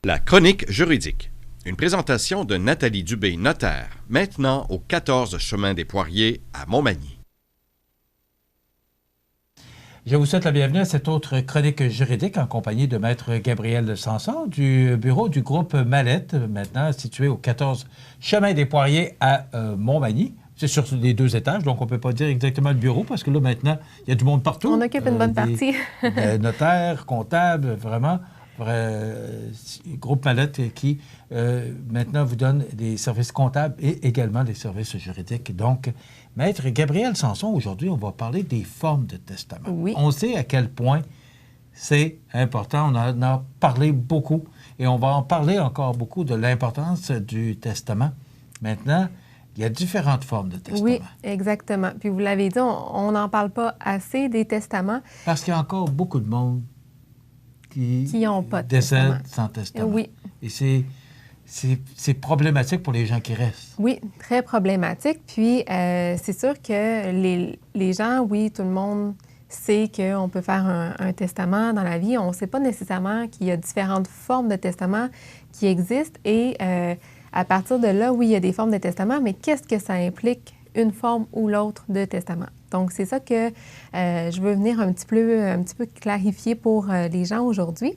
La chronique juridique. Une présentation de Nathalie Dubé, notaire, maintenant au 14 chemin des Poiriers à Montmagny. Je vous souhaite la bienvenue à cette autre chronique juridique en compagnie de Maître Gabriel Sanson du bureau du groupe Mallette, maintenant situé au 14 chemin des Poiriers à Montmagny. C'est sur les 2 étages, donc on ne peut pas dire exactement le bureau parce que là, maintenant, il y a du monde partout. On occupe une bonne partie. Notaires, comptables, vraiment. Groupe Mallette qui, maintenant, vous donne des services comptables et également des services juridiques. Donc, Maître Gabriel Sanson, aujourd'hui, on va parler des formes de testament. Oui. On sait à quel point c'est important. On en a parlé beaucoup et on va en parler encore beaucoup de l'importance du testament. Maintenant, il y a différentes formes de testament. Oui, exactement. Puis vous l'avez dit, on n'en parle pas assez des testaments. Parce qu'il y a encore beaucoup de monde qui n'ont pas de décèdent testament. sans testament. Oui. Et c'est problématique pour les gens qui restent. Oui, très problématique. Puis c'est sûr que les gens, oui, tout le monde sait qu'on peut faire un testament dans la vie. On ne sait pas nécessairement qu'il y a différentes formes de testament qui existent. Et à partir de là, oui, il y a des formes de testament, mais qu'est-ce que ça implique, une forme ou l'autre de testament? Donc, c'est ça que je veux venir un petit peu clarifier pour les gens aujourd'hui.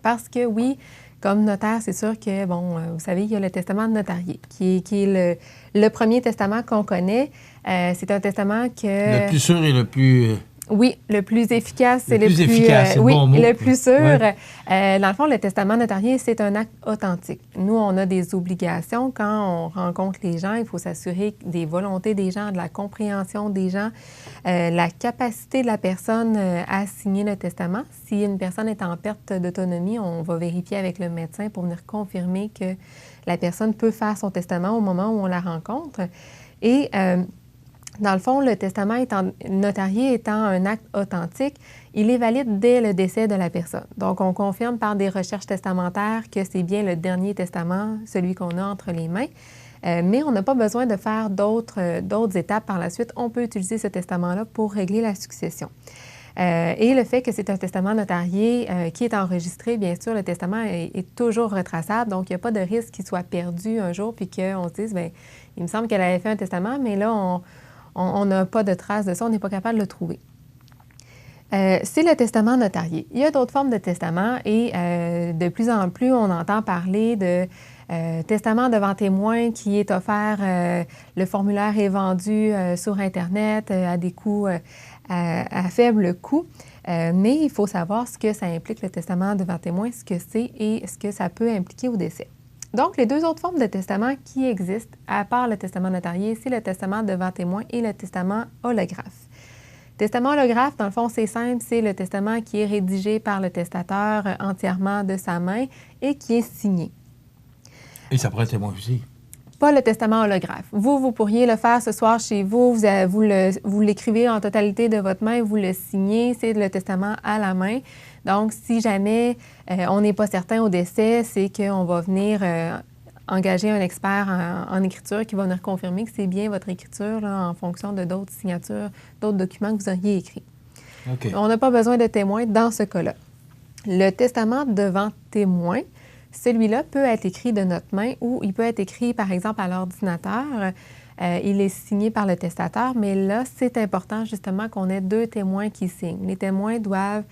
Parce que, oui, comme notaire, c'est sûr que, bon, vous savez, il y a le testament notarié, qui est le premier testament qu'on connaît. C'est un testament que... Le plus sûr et le plus... Oui, le plus efficace, c'est le plus efficace, c'est le bon mot. Le plus sûr. Ouais. Dans le fond, le testament notarié, c'est un acte authentique. Nous, on a des obligations. Quand on rencontre les gens, il faut s'assurer des volontés des gens, de la compréhension des gens, la capacité de la personne à signer le testament. Si une personne est en perte d'autonomie, on va vérifier avec le médecin pour venir confirmer que la personne peut faire son testament au moment où on la rencontre. Et... dans le fond, le testament notarié étant un acte authentique, il est valide dès le décès de la personne. Donc, on confirme par des recherches testamentaires que c'est bien le dernier testament, celui qu'on a entre les mains. Mais on n'a pas besoin de faire d'autres étapes par la suite. On peut utiliser ce testament-là pour régler la succession. Et le fait que c'est un testament notarié qui est enregistré, bien sûr, le testament est toujours retraçable. Donc, il n'y a pas de risque qu'il soit perdu un jour puis qu'on se dise, bien, il me semble qu'elle avait fait un testament, mais là, on n'a pas de trace de ça, on n'est pas capable de le trouver. C'est le testament notarié. Il y a d'autres formes de testament et de plus en plus, on entend parler de testament devant témoin qui est offert, le formulaire est vendu sur Internet à des coûts, à faible coût. Mais il faut savoir ce que ça implique, le testament devant témoin, ce que c'est et ce que ça peut impliquer au décès. Donc, les 2 autres formes de testament qui existent, à part le testament notarié, c'est le testament devant témoin et le testament holographe. Testament holographe, dans le fond, c'est simple, c'est le testament qui est rédigé par le testateur entièrement de sa main et qui est signé. Et ça pourrait être témoin aussi. Pas le testament holographe. Vous pourriez le faire ce soir chez vous, vous l'écrivez en totalité de votre main, vous le signez, c'est le testament à la main. Donc, si jamais on n'est pas certain au décès, c'est qu'on va venir engager un expert en écriture qui va venir confirmer que c'est bien votre écriture là, en fonction de d'autres signatures, d'autres documents que vous auriez écrits. Okay. On n'a pas besoin de témoin dans ce cas-là. Le testament devant témoin, celui-là peut être écrit de notre main ou il peut être écrit, par exemple, à l'ordinateur. Il est signé par le testateur, mais là, c'est important justement qu'on ait 2 témoins qui signent. Les témoins doivent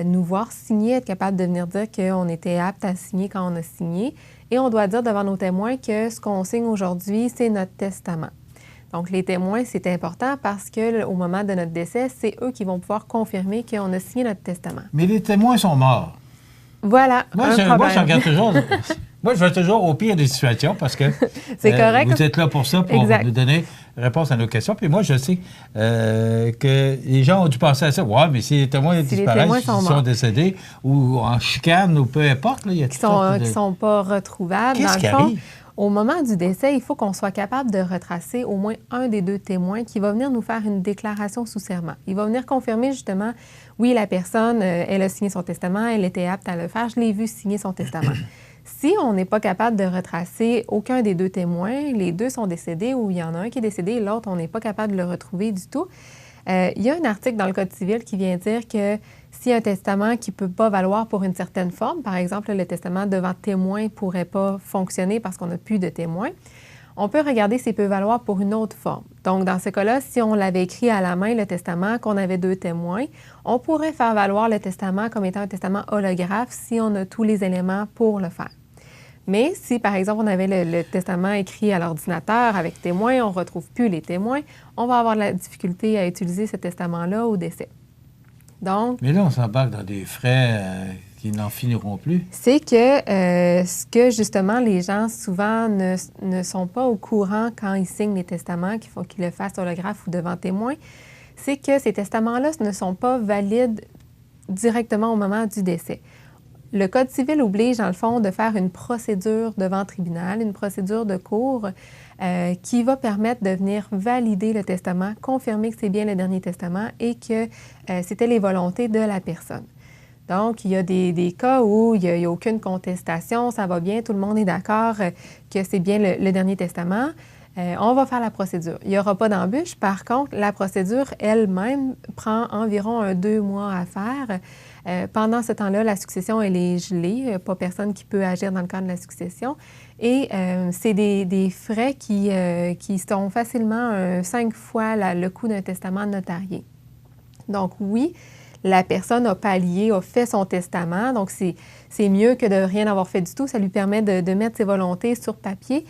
nous voir signer, être capables de venir dire qu'on était apte à signer quand on a signé. Et on doit dire devant nos témoins que ce qu'on signe aujourd'hui, c'est notre testament. Donc, les témoins, c'est important parce qu'au moment de notre décès, c'est eux qui vont pouvoir confirmer qu'on a signé notre testament. Mais les témoins sont morts. Voilà, moi, je regarde toujours... Moi, je vais toujours au pire des situations parce que c'est correct. Vous êtes là pour ça, pour nous donner réponse à nos questions. Puis moi, je sais que les gens ont dû penser à ça. Ouais, mais si les témoins disparaissent, ils sont décédés ou en chicane ou peu importe. Là, il y a qui ne sont pas retrouvables. Qu'est-ce qui arrive? Au moment du décès, il faut qu'on soit capable de retracer au moins un des 2 témoins qui va venir nous faire une déclaration sous serment. Il va venir confirmer justement, oui, la personne, elle a signé son testament, elle était apte à le faire, je l'ai vu signer son testament. Si on n'est pas capable de retracer aucun des 2 témoins, les 2 sont décédés ou il y en a un qui est décédé et l'autre, on n'est pas capable de le retrouver du tout, il y a un article dans le Code civil qui vient dire que S'il y a un testament qui ne peut pas valoir pour une certaine forme, par exemple, le testament devant témoin ne pourrait pas fonctionner parce qu'on n'a plus de témoin, on peut regarder s'il peut valoir pour une autre forme. Donc, dans ce cas-là, si on l'avait écrit à la main, le testament, qu'on avait 2 témoins, on pourrait faire valoir le testament comme étant un testament holographe si on a tous les éléments pour le faire. Mais si, par exemple, on avait le testament écrit à l'ordinateur avec témoins, on ne retrouve plus les témoins, on va avoir de la difficulté à utiliser ce testament-là au décès. Donc, mais là, on s'embarque dans des frais qui n'en finiront plus. C'est que ce que, justement, les gens, souvent, ne sont pas au courant quand ils signent les testaments, qu'il faut qu'ils le fassent holographe ou devant témoin, c'est que ces testaments-là ne sont pas valides directement au moment du décès. Le Code civil oblige, dans le fond, de faire une procédure devant tribunal, une procédure de cour qui va permettre de venir valider le testament, confirmer que c'est bien le dernier testament et que c'était les volontés de la personne. Donc, il y a des cas où il n'y a aucune contestation, ça va bien, tout le monde est d'accord que c'est bien le dernier testament. On va faire la procédure. Il n'y aura pas d'embûche. Par contre, la procédure elle-même prend environ 2 mois à faire. Pendant ce temps-là, la succession, elle est gelée. Pas personne qui peut agir dans le cadre de la succession. Et c'est des frais qui sont facilement 5 fois le coût d'un testament notarié. Donc oui, la personne a pallié, a fait son testament, donc c'est mieux que de rien avoir fait du tout. Ça lui permet de mettre ses volontés sur papier.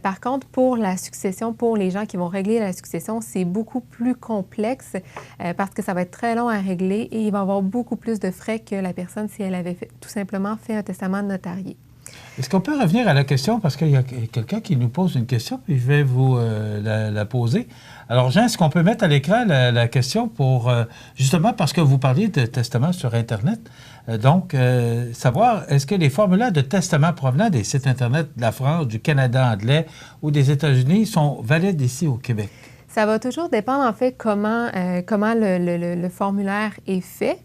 Par contre, pour la succession, pour les gens qui vont régler la succession, c'est beaucoup plus complexe parce que ça va être très long à régler et il va y avoir beaucoup plus de frais que la personne si elle avait tout simplement fait un testament notarié. Est-ce qu'on peut revenir à la question, parce qu'il y a quelqu'un qui nous pose une question, puis je vais vous la poser. Alors, Jean, est-ce qu'on peut mettre à l'écran la question pour, justement, parce que vous parliez de testament sur Internet, savoir, est-ce que les formulaires de testament provenant des sites Internet de la France, du Canada anglais ou des États-Unis sont valides ici au Québec? Ça va toujours dépendre, en fait, comment le formulaire est fait.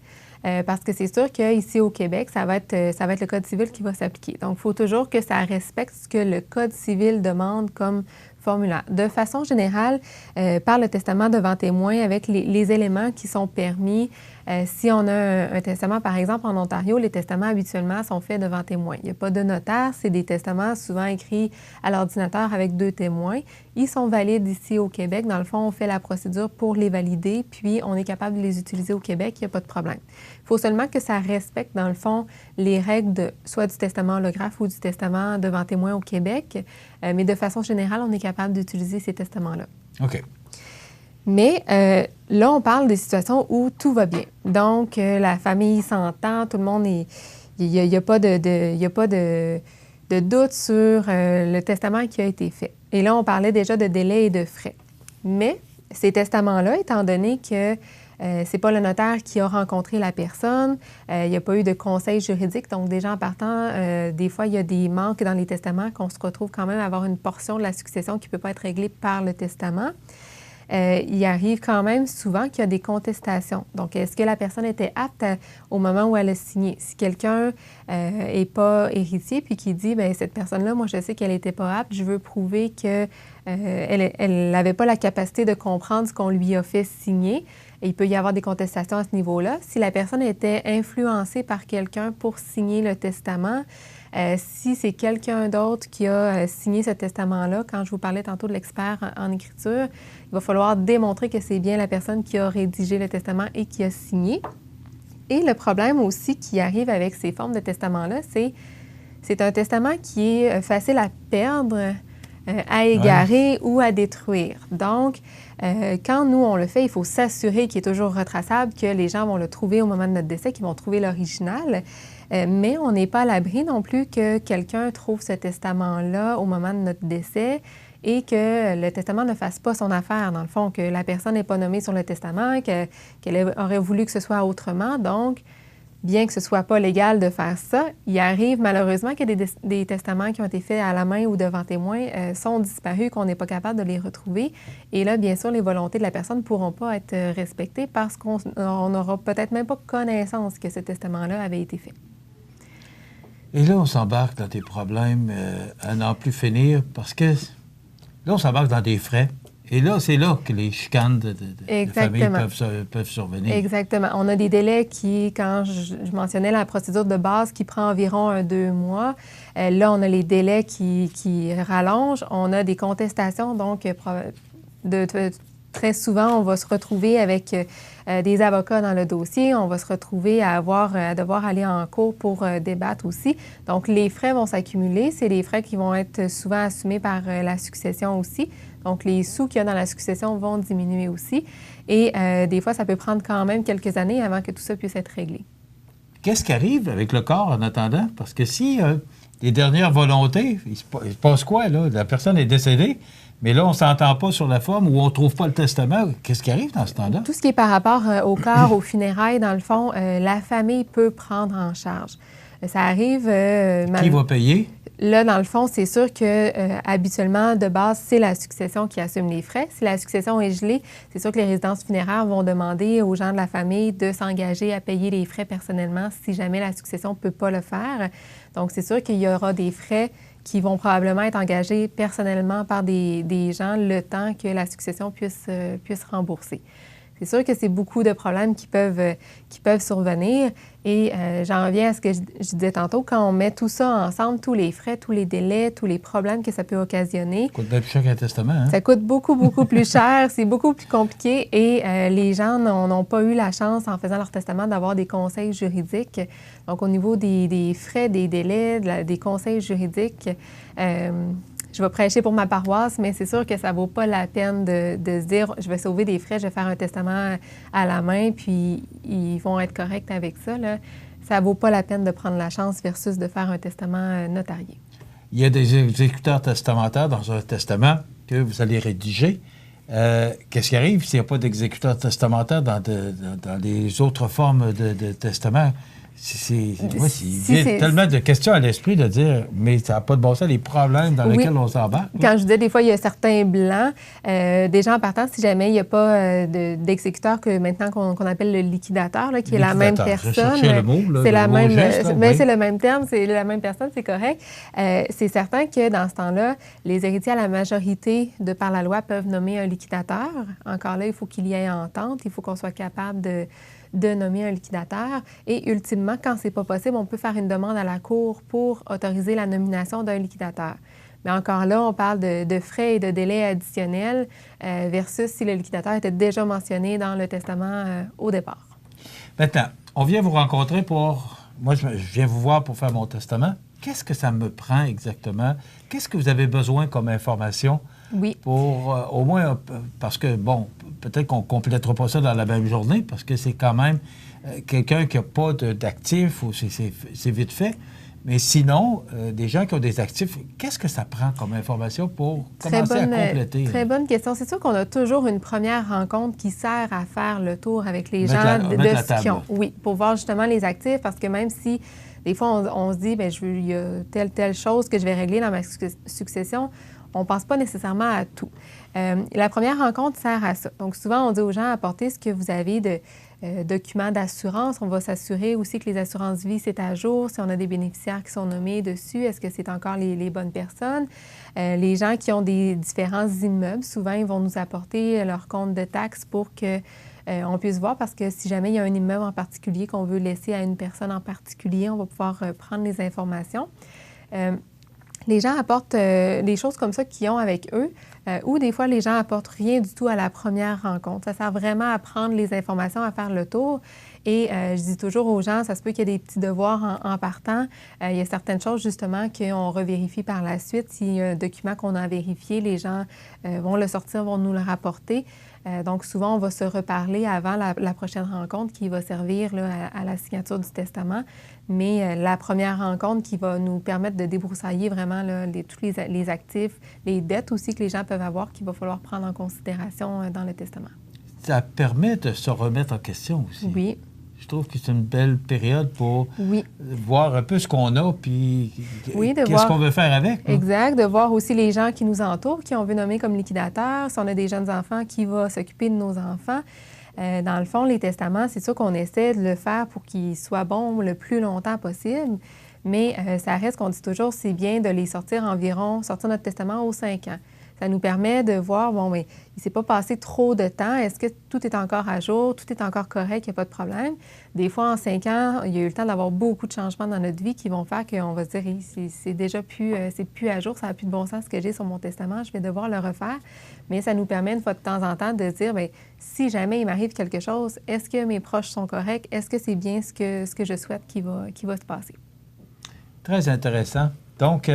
Parce que c'est sûr qu'ici au Québec, ça va être le Code civil qui va s'appliquer. Donc, il faut toujours que ça respecte ce que le Code civil demande comme formulaire. De façon générale, par le testament devant témoin, avec les éléments qui sont permis, si on a un testament, par exemple, en Ontario, les testaments habituellement sont faits devant témoin. Il n'y a pas de notaire, c'est des testaments souvent écrits à l'ordinateur avec 2 témoins. Ils sont valides ici au Québec. Dans le fond, on fait la procédure pour les valider, puis on est capable de les utiliser au Québec, il n'y a pas de problème. Il faut seulement que ça respecte, dans le fond, les règles soit du testament holographe ou du testament devant témoin au Québec, mais de façon générale, on est capable d'utiliser ces testaments-là. OK. Mais là, on parle des situations où tout va bien. Donc, la famille s'entend, tout le monde est... Il n'y a pas de doute sur le testament qui a été fait. Et là, on parlait déjà de délai et de frais. Mais ces testaments-là, étant donné que c'est pas le notaire qui a rencontré la personne, il n'y a pas eu de conseil juridique, donc déjà en partant, des fois, il y a des manques dans les testaments qu'on se retrouve quand même à avoir une portion de la succession qui ne peut pas être réglée par le testament. Il arrive quand même souvent qu'il y a des contestations. Donc, est-ce que la personne était apte au moment où elle a signé? Si quelqu'un n'est pas héritier puis qui dit, bien, cette personne-là, moi, je sais qu'elle n'était pas apte, je veux prouver qu'elle n'avait pas la capacité de comprendre ce qu'on lui a fait signer. Et il peut y avoir des contestations à ce niveau-là. Si la personne était influencée par quelqu'un pour signer le testament, si c'est quelqu'un d'autre qui a signé ce testament-là, quand je vous parlais tantôt de l'expert en écriture, il va falloir démontrer que c'est bien la personne qui a rédigé le testament et qui a signé. Et le problème aussi qui arrive avec ces formes de testament-là, c'est un testament qui est facile à perdre, à égarer ou à détruire. Donc, quand nous, on le fait, il faut s'assurer qu'il est toujours retraçable, que les gens vont le trouver au moment de notre décès, qu'ils vont trouver l'original. Mais on n'est pas à l'abri non plus que quelqu'un trouve ce testament-là au moment de notre décès et que le testament ne fasse pas son affaire, dans le fond, que la personne n'est pas nommée sur le testament, qu'elle aurait voulu que ce soit autrement. Donc, bien que ce ne soit pas légal de faire ça, il arrive malheureusement que des testaments qui ont été faits à la main ou devant témoin sont disparus, qu'on n'est pas capable de les retrouver. Et là, bien sûr, les volontés de la personne ne pourront pas être respectées parce qu'on n'aura peut-être même pas connaissance que ce testament-là avait été fait. Et là, on s'embarque dans des problèmes à n'en plus finir parce que là, on s'embarque dans des frais Et là, c'est là que les chicanes de famille peuvent survenir. Exactement. On a des délais qui, quand je mentionnais la procédure de base, qui prend environ 2 mois. Là, on a les délais qui rallongent. On a des contestations, donc très souvent, on va se retrouver avec des avocats dans le dossier. On va se retrouver à devoir aller en cours pour débattre aussi. Donc, les frais vont s'accumuler. C'est des frais qui vont être souvent assumés par la succession aussi. Donc, les sous qu'il y a dans la succession vont diminuer aussi. Et des fois, ça peut prendre quand même quelques années avant que tout ça puisse être réglé. Qu'est-ce qui arrive avec le corps en attendant? Parce que si les dernières volontés, il se passe quoi, là? La personne est décédée, mais là, on ne s'entend pas sur la forme ou on ne trouve pas le testament. Qu'est-ce qui arrive dans ce temps-là? Tout ce qui est par rapport au corps, aux funérailles, dans le fond, la famille peut prendre en charge. Ça arrive... Qui va payer? Là, dans le fond, c'est sûr que habituellement, de base, c'est la succession qui assume les frais. Si la succession est gelée, c'est sûr que les résidences funéraires vont demander aux gens de la famille de s'engager à payer les frais personnellement si jamais la succession ne peut pas le faire. Donc, c'est sûr qu'il y aura des frais qui vont probablement être engagés personnellement par des gens le temps que la succession puisse rembourser. C'est sûr que c'est beaucoup de problèmes qui peuvent survenir. Et j'en reviens à ce que je disais tantôt, quand on met tout ça ensemble, tous les frais, tous les délais, tous les problèmes que ça peut occasionner. Ça coûte bien plus cher qu'un testament, hein? Ça coûte beaucoup, beaucoup plus cher. C'est beaucoup plus compliqué. Et les gens n'ont pas eu la chance, en faisant leur testament, d'avoir des conseils juridiques. Donc, au niveau des frais, des délais, des conseils juridiques, je vais prêcher pour ma paroisse, mais c'est sûr que ça ne vaut pas la peine de se dire « je vais sauver des frais, je vais faire un testament à la main, puis ils vont être corrects avec ça ». Ça ne vaut pas la peine de prendre la chance versus de faire un testament notarié. Il y a des exécuteurs testamentaires dans un testament que vous allez rédiger. Qu'est-ce qui arrive s'il n'y a pas d'exécuteur testamentaire dans les autres formes de testament? Il vient tellement de questions à l'esprit de dire, mais ça n'a pas de bon sens, les problèmes dans lesquels on s'embarque. Quand je disais, des fois, il y a certains blancs. Déjà, en partant, si jamais il n'y a pas d'exécuteur maintenant qu'on appelle le liquidateur, là, qui est la même personne. Le mot, là, c'est mais c'est le même terme, c'est la même personne, c'est correct. C'est certain que dans ce temps-là, les héritiers à la majorité, de par la loi, peuvent nommer un liquidateur. Encore là, il faut qu'il y ait entente, il faut qu'on soit capable de nommer un liquidateur. Et ultimement, quand ce n'est pas possible, on peut faire une demande à la Cour pour autoriser la nomination d'un liquidateur. Mais encore là, on parle de frais et de délais additionnels versus si le liquidateur était déjà mentionné dans le testament au départ. Maintenant, on vient vous rencontrer moi, je viens vous voir pour faire mon testament. Qu'est-ce que ça me prend exactement? Qu'est-ce que vous avez besoin comme information? Oui. Pour au moins, parce que, bon, peut-être qu'on ne complétera pas ça dans la même journée, parce que c'est quand même quelqu'un qui n'a pas d'actifs, ou c'est vite fait. Mais sinon, des gens qui ont des actifs, qu'est-ce que ça prend comme information pour commencer à compléter? Très bonne question. C'est sûr qu'on a toujours une première rencontre qui sert à faire le tour avec les gens de ce qu'ils ont. Oui, pour voir justement les actifs, parce que même si des fois on se dit, bien, il y a telle chose que je vais régler dans ma succession, on ne pense pas nécessairement à tout. La première rencontre sert à ça. Donc, souvent, on dit aux gens, apportez ce que vous avez de documents d'assurance. On va s'assurer aussi que les assurances vie, c'est à jour. Si on a des bénéficiaires qui sont nommés dessus, est-ce que c'est encore les bonnes personnes? Les gens qui ont des différents immeubles, souvent, ils vont nous apporter leur compte de taxes pour que on puisse voir, parce que si jamais il y a un immeuble en particulier qu'on veut laisser à une personne en particulier, on va pouvoir prendre les informations. Les gens apportent des choses comme ça qu'ils ont avec eux, ou des fois, les gens apportent rien du tout à la première rencontre. Ça sert vraiment à prendre les informations, à faire le tour. Et je dis toujours aux gens, ça se peut qu'il y ait des petits devoirs en partant. Il y a certaines choses, justement, qu'on revérifie par la suite. S'il y a un document qu'on a vérifié, les gens vont le sortir, vont nous le rapporter. Donc, souvent, on va se reparler avant la prochaine rencontre qui va servir là, à la signature du testament. Mais la première rencontre qui va nous permettre de débroussailler vraiment là, tous les actifs, les dettes aussi que les gens peuvent avoir qu'il va falloir prendre en considération dans le testament. Ça permet de se remettre en question aussi. Oui. Je trouve que c'est une belle période pour voir un peu ce qu'on a, puis qu'est-ce qu'on veut faire avec. Exact, de voir aussi les gens qui nous entourent, qui on veut nommer comme liquidateurs. Si on a des jeunes enfants, qui va s'occuper de nos enfants. Dans le fond, les testaments, c'est sûr qu'on essaie de le faire pour qu'ils soient bons le plus longtemps possible, mais ça reste qu'on dit toujours, c'est bien de les sortir notre testament aux 5 ans. Ça nous permet de voir, bon, mais il ne s'est pas passé trop de temps. Est-ce que tout est encore à jour? Tout est encore correct? Il n'y a pas de problème? Des fois, en 5 ans, il y a eu le temps d'avoir beaucoup de changements dans notre vie qui vont faire qu'on va se dire, c'est déjà plus, c'est plus à jour, ça n'a plus de bon sens ce que j'ai sur mon testament, je vais devoir le refaire. Mais ça nous permet, une fois de temps en temps, de dire, bien, si jamais il m'arrive quelque chose, est-ce que mes proches sont corrects? Est-ce que c'est bien ce que je souhaite qui va se passer? Très intéressant. Donc,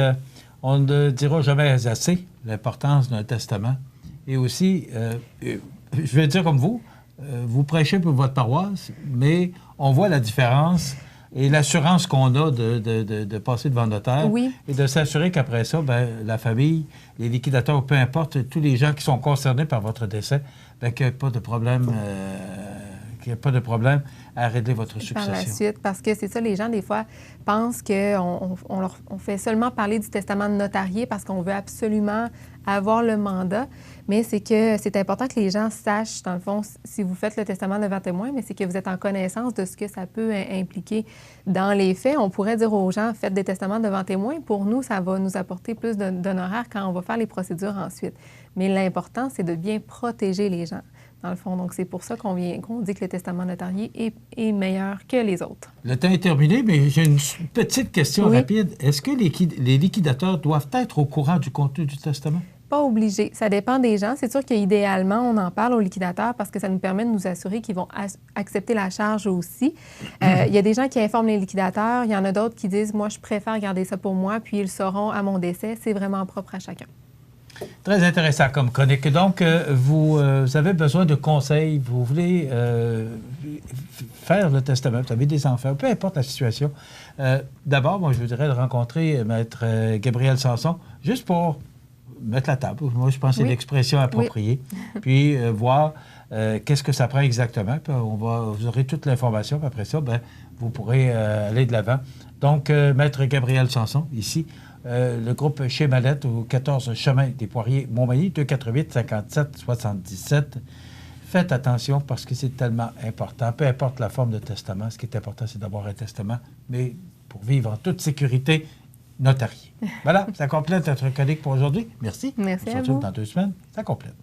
on ne dira jamais assez l'importance d'un testament. Et aussi, je vais dire comme vous prêchez pour votre paroisse, mais on voit la différence et l'assurance qu'on a de passer devant le notaire et de s'assurer qu'après ça, bien, la famille, les liquidateurs, peu importe, tous les gens qui sont concernés par votre décès, bien, qu'il n'y ait pas de problème... qu'il n'y ait pas de problème à régler votre succession. Par la suite, parce que c'est ça, les gens, des fois, pensent qu'on fait seulement parler du testament notarié parce qu'on veut absolument avoir le mandat, mais c'est que c'est important que les gens sachent, dans le fond, si vous faites le testament devant témoin, mais c'est que vous êtes en connaissance de ce que ça peut impliquer. Dans les faits, on pourrait dire aux gens, faites des testaments devant témoin. Pour nous, ça va nous apporter plus d'honoraires quand on va faire les procédures ensuite. Mais l'important, c'est de bien protéger les gens, dans le fond. Donc, c'est pour ça qu'on dit que le testament notarié est meilleur que les autres. Le temps est terminé, mais j'ai une petite question rapide. Est-ce que les liquidateurs doivent être au courant du contenu du testament? Pas obligé. Ça dépend des gens. C'est sûr qu'idéalement, on en parle aux liquidateurs parce que ça nous permet de nous assurer qu'ils vont accepter la charge aussi. Il y a des gens qui informent les liquidateurs. Il y en a d'autres qui disent, moi, je préfère garder ça pour moi, puis ils le sauront à mon décès. C'est vraiment propre à chacun. Très intéressant comme chronique. Donc, vous avez besoin de conseils, vous voulez faire le testament, vous avez des enfants, peu importe la situation. D'abord, moi, je voudrais rencontrer Maître Gabriel Sanson, juste pour mettre la table. Moi, je pense que c'est l'expression appropriée. Puis, voir qu'est-ce que ça prend exactement. Puis vous aurez toute l'information. Puis après ça, bien, vous pourrez aller de l'avant. Donc, Maître Gabriel Sanson, ici, le groupe chez Mallette, au 14 chemin des Poiriers, Montmagny, 248-57-77. Faites attention parce que c'est tellement important. Peu importe la forme de testament, ce qui est important, c'est d'avoir un testament, mais pour vivre en toute sécurité, notarié. Voilà, ça complète notre chronique pour aujourd'hui. Merci. Merci à vous. On se retrouve dans 2 semaines. Ça complète.